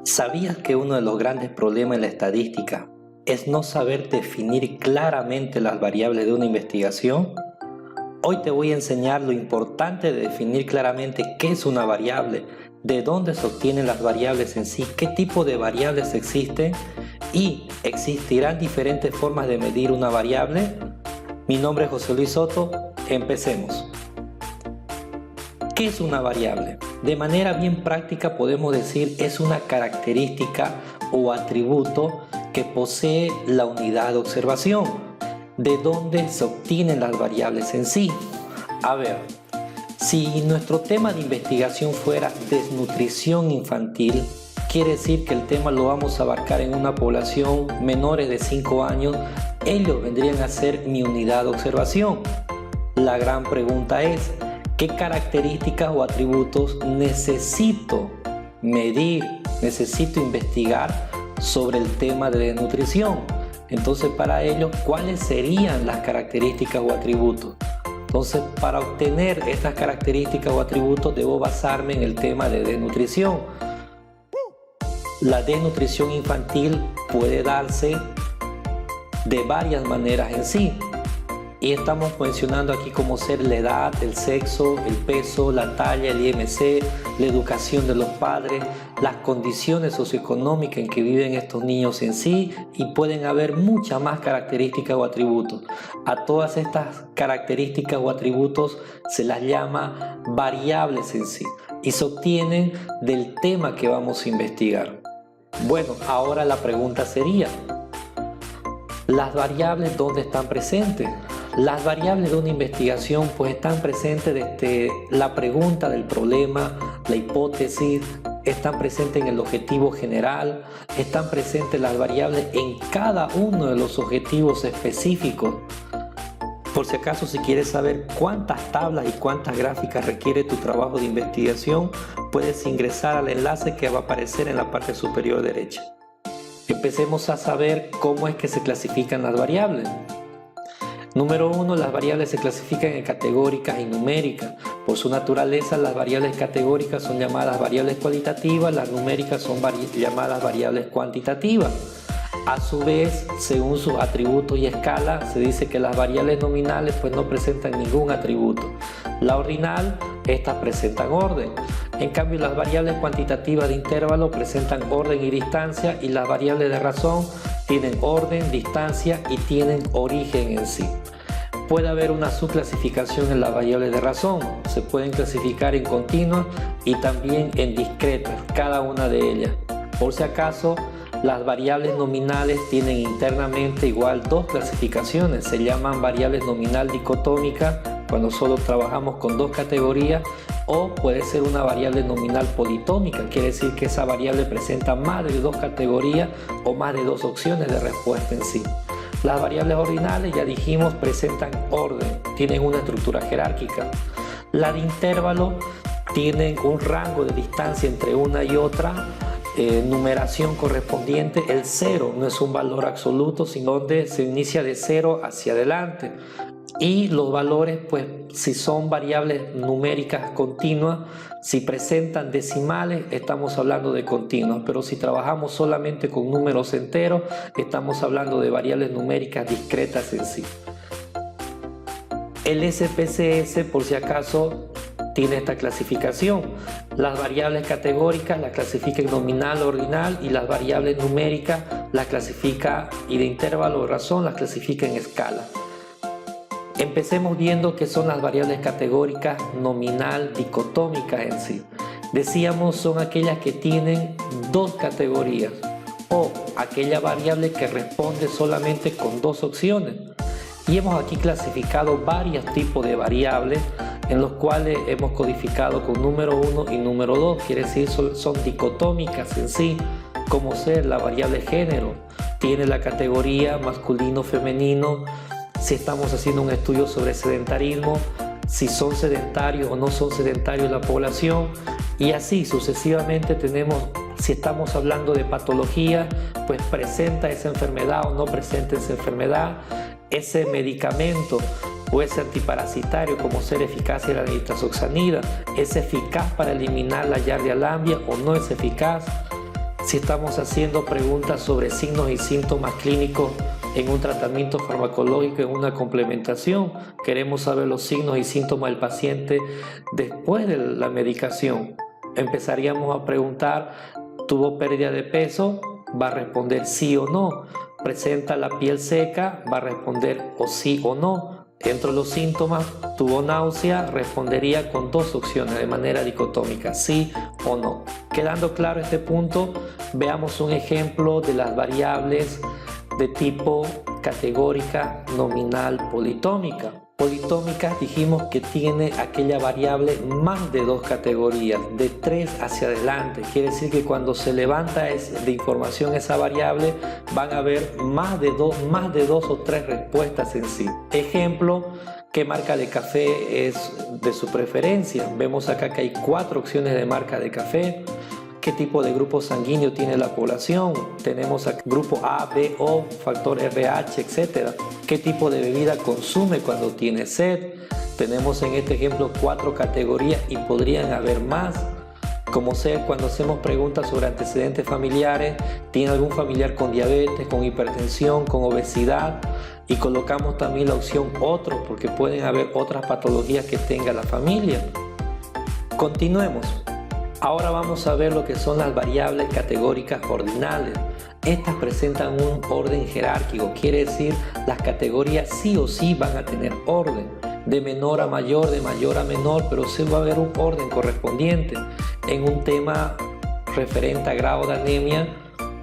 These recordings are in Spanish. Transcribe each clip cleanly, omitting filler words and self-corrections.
¿Sabías que uno de los grandes problemas en la estadística es no saber definir claramente las variables de una investigación? Hoy te voy a enseñar lo importante de definir claramente qué es una variable, de dónde se obtienen las variables en sí, qué tipo de variables existen y ¿existirán diferentes formas de medir una variable? Mi nombre es José Luis Soto, empecemos. ¿Qué es una variable? De manera bien práctica podemos decir es una característica o atributo que posee la unidad de observación. ¿De dónde se obtienen las variables en sí? A ver, si nuestro tema de investigación fuera desnutrición infantil, quiere decir que el tema lo vamos a abarcar en una población menores de 5 años, ellos vendrían a ser mi unidad de observación. La gran pregunta es, ¿qué características o atributos necesito medir, necesito investigar sobre el tema de desnutrición? Entonces, para ello, ¿cuáles serían las características o atributos? Entonces, para obtener estas características o atributos, debo basarme en el tema de desnutrición. La desnutrición infantil puede darse de varias maneras en sí. Y estamos mencionando aquí como ser la edad, el sexo, el peso, la talla, el IMC, la educación de los padres, las condiciones socioeconómicas en que viven estos niños en sí, y pueden haber muchas más características o atributos. A todas estas características o atributos se las llama variables en sí y se obtienen del tema que vamos a investigar. Bueno, ahora la pregunta sería, ¿las variables dónde están presentes? Las variables de una investigación pues están presentes desde la pregunta del problema, la hipótesis, están presentes en el objetivo general, están presentes las variables en cada uno de los objetivos específicos. Por si acaso, si quieres saber cuántas tablas y cuántas gráficas requiere tu trabajo de investigación, puedes ingresar al enlace que va a aparecer en la parte superior derecha. Empecemos a saber cómo es que se clasifican las variables. Número 1, las variables se clasifican en categóricas y numéricas. Por su naturaleza, las variables categóricas son llamadas variables cualitativas, las numéricas son llamadas variables cuantitativas. A su vez, según sus atributos y escala, se dice que las variables nominales pues no presentan ningún atributo. La ordinal, estas presentan orden. En cambio, las variables cuantitativas de intervalo presentan orden y distancia, y las variables de razón tienen orden, distancia y tienen origen en sí. Puede haber una subclasificación en las variables de razón. Se pueden clasificar en continuas y también en discretas, cada una de ellas. Por si acaso, las variables nominales tienen internamente igual dos clasificaciones. Se llaman variables nominal dicotómicas cuando solo trabajamos con dos categorías, o puede ser una variable nominal politómica, quiere decir que esa variable presenta más de dos categorías o más de dos opciones de respuesta en sí. Las variables ordinales, ya dijimos, presentan orden, tienen una estructura jerárquica. Las de intervalo tienen un rango de distancia entre una y otra, numeración correspondiente. El 0 no es un valor absoluto, sino donde se inicia de 0 hacia adelante. Y los valores, pues, si son variables numéricas continuas, si presentan decimales, estamos hablando de continuas, pero si trabajamos solamente con números enteros, estamos hablando de variables numéricas discretas en sí. El SPSS, por si acaso, tiene esta clasificación. Las variables categóricas las clasifica en nominal o ordinal, y las variables numéricas las clasifica, y de intervalo o razón las clasifica en escala. Empecemos viendo qué son las variables categóricas nominal dicotómicas en sí. Decíamos, son aquellas que tienen dos categorías, o aquella variable que responde solamente con dos opciones. Y hemos aquí clasificado varios tipos de variables, en los cuales hemos codificado con número 1 y número 2, quiere decir son dicotómicas en sí, como ser la variable género, tiene la categoría masculino-femenino. Si estamos haciendo un estudio sobre sedentarismo, si son sedentarios o no son sedentarios la población, y así sucesivamente tenemos, si estamos hablando de patología, pues presenta esa enfermedad o no presenta esa enfermedad, ese medicamento o ese antiparasitario como ser eficacia de la nitazoxanida, es eficaz para eliminar la Yardia lamblia o no es eficaz. Si estamos haciendo preguntas sobre signos y síntomas clínicos en un tratamiento farmacológico, en una complementación, queremos saber los signos y síntomas del paciente después de la medicación. Empezaríamos a preguntar, ¿tuvo pérdida de peso? Va a responder sí o no. ¿Presenta la piel seca? Va a responder o sí o no. Dentro de los síntomas, ¿tuvo náusea? Respondería con dos opciones de manera dicotómica, sí o no. Quedando claro este punto, veamos un ejemplo de las variables de tipo categórica, nominal, politómica. Politómica dijimos que tiene aquella variable más de dos categorías, de 3 hacia adelante. Quiere decir que cuando se levanta de información esa variable, van a haber más de dos o tres respuestas en sí. Ejemplo, ¿qué marca de café es de su preferencia? Vemos acá que hay 4 opciones de marca de café. ¿Qué tipo de grupo sanguíneo tiene la población? Tenemos aquí grupo A, B, O, factor RH, etc. ¿Qué tipo de bebida consume cuando tiene sed? Tenemos en este ejemplo 4 categorías y podrían haber más. Como ser cuando hacemos preguntas sobre antecedentes familiares, ¿tiene algún familiar con diabetes, con hipertensión, con obesidad? Y colocamos también la opción otro, porque pueden haber otras patologías que tenga la familia. Continuemos. Ahora vamos a ver lo que son las variables categóricas ordinales. Estas presentan un orden jerárquico, quiere decir las categorías sí o sí van a tener orden, de menor a mayor, de mayor a menor, pero sí va a haber un orden correspondiente. En un tema referente a grado de anemia,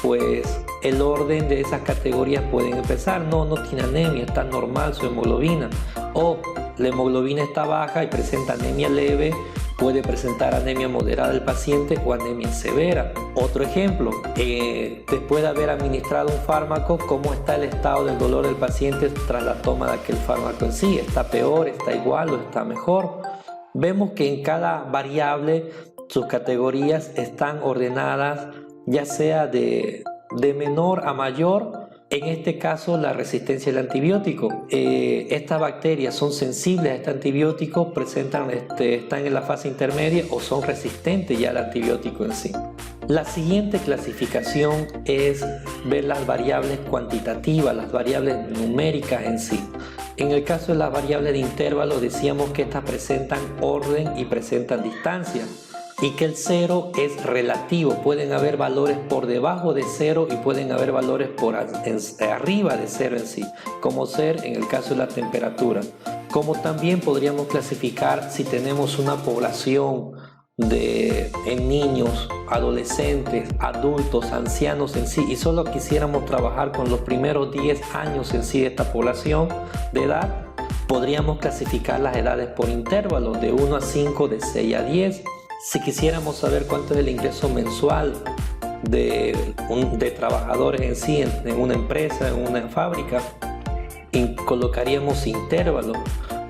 pues el orden de esas categorías pueden empezar, no tiene anemia, está normal su hemoglobina, o la hemoglobina está baja y presenta anemia leve, puede presentar anemia moderada del paciente o anemia severa. Otro ejemplo, después de haber administrado un fármaco, ¿cómo está el estado del dolor del paciente tras la toma de aquel fármaco en sí? ¿Está peor, está igual o está mejor? Vemos que en cada variable sus categorías están ordenadas, ya sea de menor a mayor. En este caso, la resistencia al antibiótico. Estas bacterias son sensibles a este antibiótico, están en la fase intermedia o son resistentes ya al antibiótico en sí. La siguiente clasificación es ver las variables cuantitativas, las variables numéricas en sí. En el caso de las variables de intervalo, decíamos que estas presentan orden y presentan distancia, y que el cero es relativo. Pueden haber valores por debajo de cero y pueden haber valores arriba de cero en sí, como ser en el caso de la temperatura. Como también podríamos clasificar si tenemos una población en niños, adolescentes, adultos, ancianos en sí, y solo quisiéramos trabajar con los primeros 10 años en sí de esta población de edad, podríamos clasificar las edades por intervalos de 1 a 5, de 6 a 10. Si quisiéramos saber cuánto es el ingreso mensual de trabajadores en sí, en una empresa, en una fábrica, colocaríamos intervalos.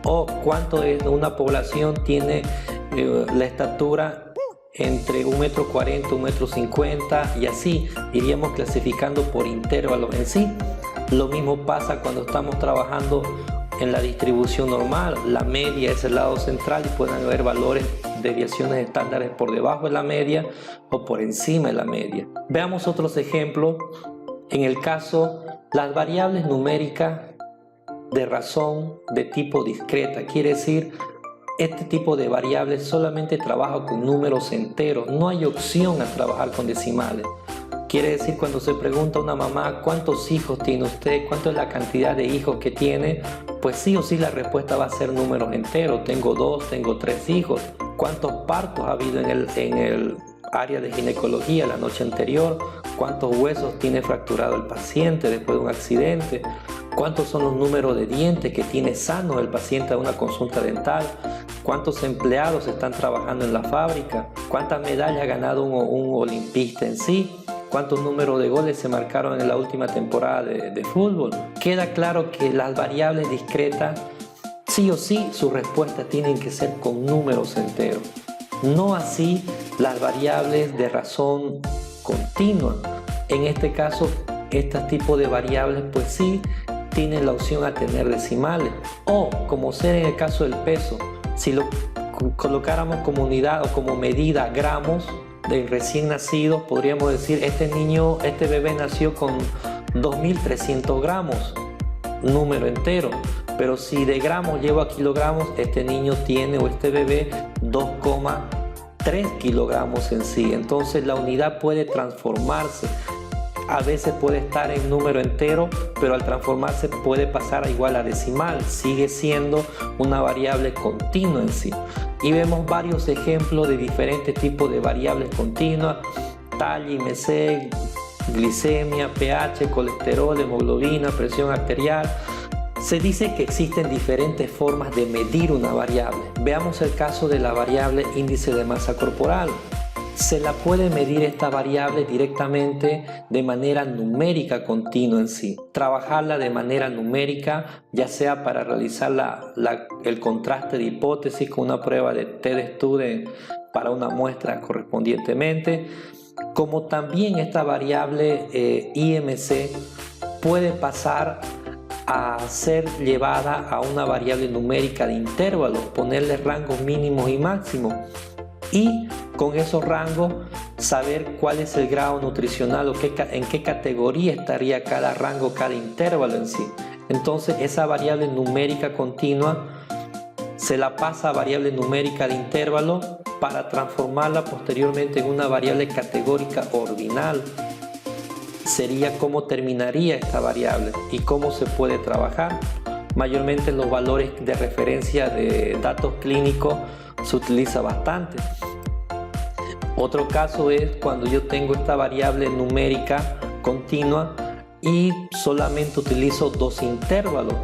O cuánto es una población tiene la estatura entre 1,40 m, 1,50 m y así iríamos clasificando por intervalos en sí. Lo mismo pasa cuando estamos trabajando en la distribución normal. La media es el lado central y pueden haber valores, desviaciones estándares por debajo de la media o por encima de la media. Veamos otros ejemplos. En el caso, las variables numéricas de razón de tipo discreta, quiere decir este tipo de variables solamente trabaja con números enteros, no hay opción a trabajar con decimales. Quiere decir, cuando se pregunta a una mamá ¿cuántos hijos tiene usted? ¿Cuánto es la cantidad de hijos que tiene? Pues sí o sí la respuesta va a ser números enteros. Tengo 2, tengo 3 hijos. ¿Cuántos partos ha habido en el área de ginecología la noche anterior? ¿Cuántos huesos tiene fracturado el paciente después de un accidente? ¿Cuántos son los números de dientes que tiene sanos el paciente a una consulta dental? ¿Cuántos empleados están trabajando en la fábrica? ¿Cuántas medallas ha ganado un olimpista en sí? ¿Cuántos números de goles se marcaron en la última temporada de fútbol? Queda claro que las variables discretas, sí o sí, sus respuestas tienen que ser con números enteros. No así las variables de razón continua. En este caso, este tipo de variables, pues sí, tienen la opción a tener decimales. O, como ser en el caso del peso, si lo colocáramos como unidad o como medida gramos, de recién nacidos, podríamos decir, este bebé nació con 2.300 gramos, número entero. Pero si de gramos llevo a kilogramos, este niño tiene, o este bebé, 2,3 kilogramos en sí. Entonces la unidad puede transformarse. A veces puede estar en número entero, pero al transformarse puede pasar a igual a decimal. Sigue siendo una variable continua en sí. Y vemos varios ejemplos de diferentes tipos de variables continuas: talla, IMC, glicemia, pH, colesterol, hemoglobina, presión arterial. Se dice que existen diferentes formas de medir una variable. Veamos el caso de la variable índice de masa corporal. Se la puede medir esta variable directamente de manera numérica continua en sí. Trabajarla de manera numérica, ya sea para realizar el contraste de hipótesis con una prueba de t-de-Student para una muestra correspondientemente, como también esta variable IMC puede pasar a ser llevada a una variable numérica de intervalos, ponerle rangos mínimos y máximos, y con esos rangos saber cuál es el grado nutricional o en qué categoría estaría cada rango, cada intervalo en sí. Entonces esa variable numérica continua se la pasa a variable numérica de intervalo para transformarla posteriormente en una variable categórica ordinal. Sería cómo terminaría esta variable y cómo se puede trabajar. Mayormente en los valores de referencia de datos clínicos se utiliza bastante. Otro caso es cuando yo tengo esta variable numérica continua y solamente utilizo dos intervalos,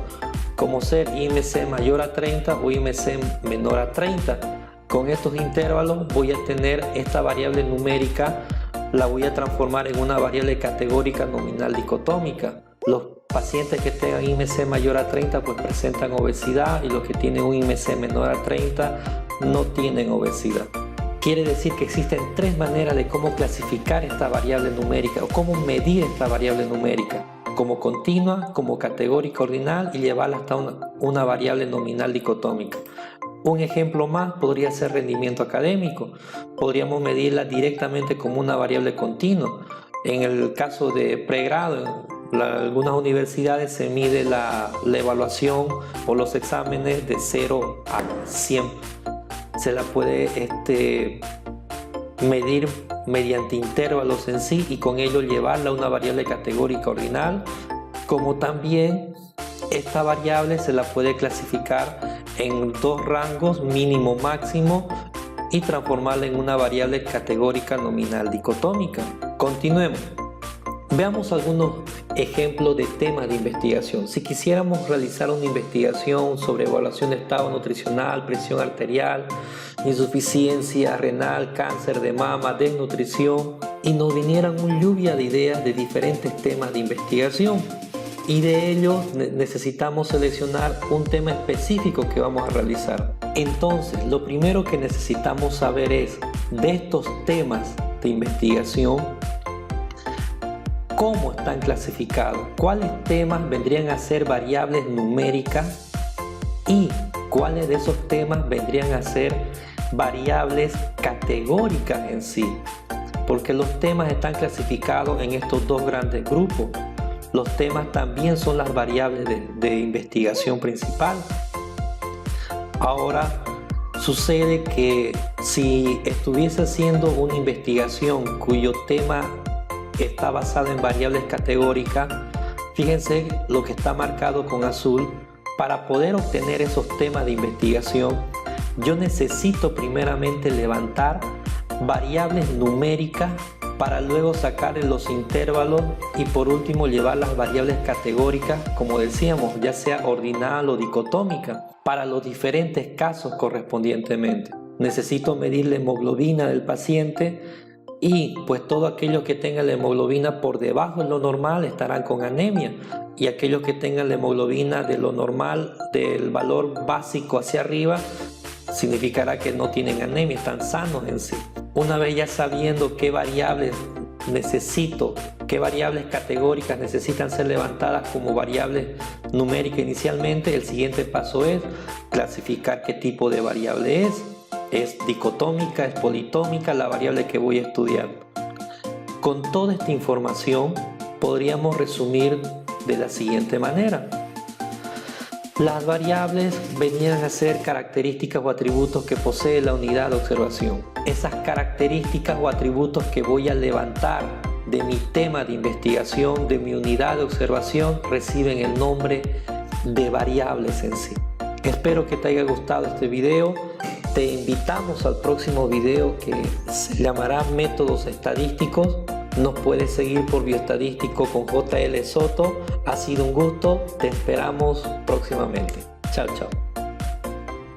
como ser IMC mayor a 30 o IMC menor a 30. Con estos intervalos voy a tener esta variable numérica, la voy a transformar en una variable categórica nominal dicotómica. Los pacientes que tengan IMC mayor a 30 pues presentan obesidad, y los que tienen un IMC menor a 30 no tienen obesidad. Quiere decir que existen tres maneras de cómo clasificar esta variable numérica o cómo medir esta variable numérica: como continua, como categórica ordinal y llevarla hasta una variable nominal dicotómica. Un ejemplo más podría ser rendimiento académico. Podríamos medirla directamente como una variable continua. En el caso de pregrado, en algunas universidades se mide la evaluación o los exámenes de 0 a 100. Se la puede medir mediante intervalos en sí y con ello llevarla a una variable categórica ordinal. Como también esta variable se la puede clasificar en dos rangos, mínimo máximo, y transformarla en una variable categórica nominal dicotómica. Continuemos. Veamos algunos ejemplos de temas de investigación. Si quisiéramos realizar una investigación sobre evaluación de estado nutricional, presión arterial, insuficiencia renal, cáncer de mama, desnutrición, y nos vinieran una lluvia de ideas de diferentes temas de investigación, y de ellos necesitamos seleccionar un tema específico que vamos a realizar. Entonces, lo primero que necesitamos saber es, de estos temas de investigación, cómo están clasificados, cuáles temas vendrían a ser variables numéricas y cuáles de esos temas vendrían a ser variables categóricas en sí, porque los temas están clasificados en estos dos grandes grupos. Los temas también son las variables de investigación principal. Ahora, sucede que si estuviese haciendo una investigación cuyo tema está basado en variables categóricas, fíjense lo que está marcado con azul. Para poder obtener esos temas de investigación, yo necesito primeramente levantar variables numéricas para luego sacar los intervalos y por último llevar las variables categóricas, como decíamos, ya sea ordinal o dicotómica, para los diferentes casos correspondientemente. Necesito medir la hemoglobina del paciente y pues todos aquellos que tengan la hemoglobina por debajo de lo normal estarán con anemia, y aquellos que tengan la hemoglobina de lo normal, del valor básico hacia arriba, significará que no tienen anemia, están sanos en sí. Una vez ya sabiendo qué variables necesito, qué variables categóricas necesitan ser levantadas como variables numéricas inicialmente, el siguiente paso es clasificar qué tipo de variable es. es dicotómica, es politómica la variable que voy estudiando. Con toda esta información podríamos resumir de la siguiente manera. Las variables venían a ser características o atributos que posee la unidad de observación. Esas características o atributos que voy a levantar de mi tema de investigación, de mi unidad de observación, reciben el nombre de variables en sí. Espero que te haya gustado este video. Te invitamos al próximo video que se llamará Métodos Estadísticos. Nos puedes seguir por Bioestadístico con JL Soto. Ha sido un gusto. Te esperamos próximamente. Chao, chao.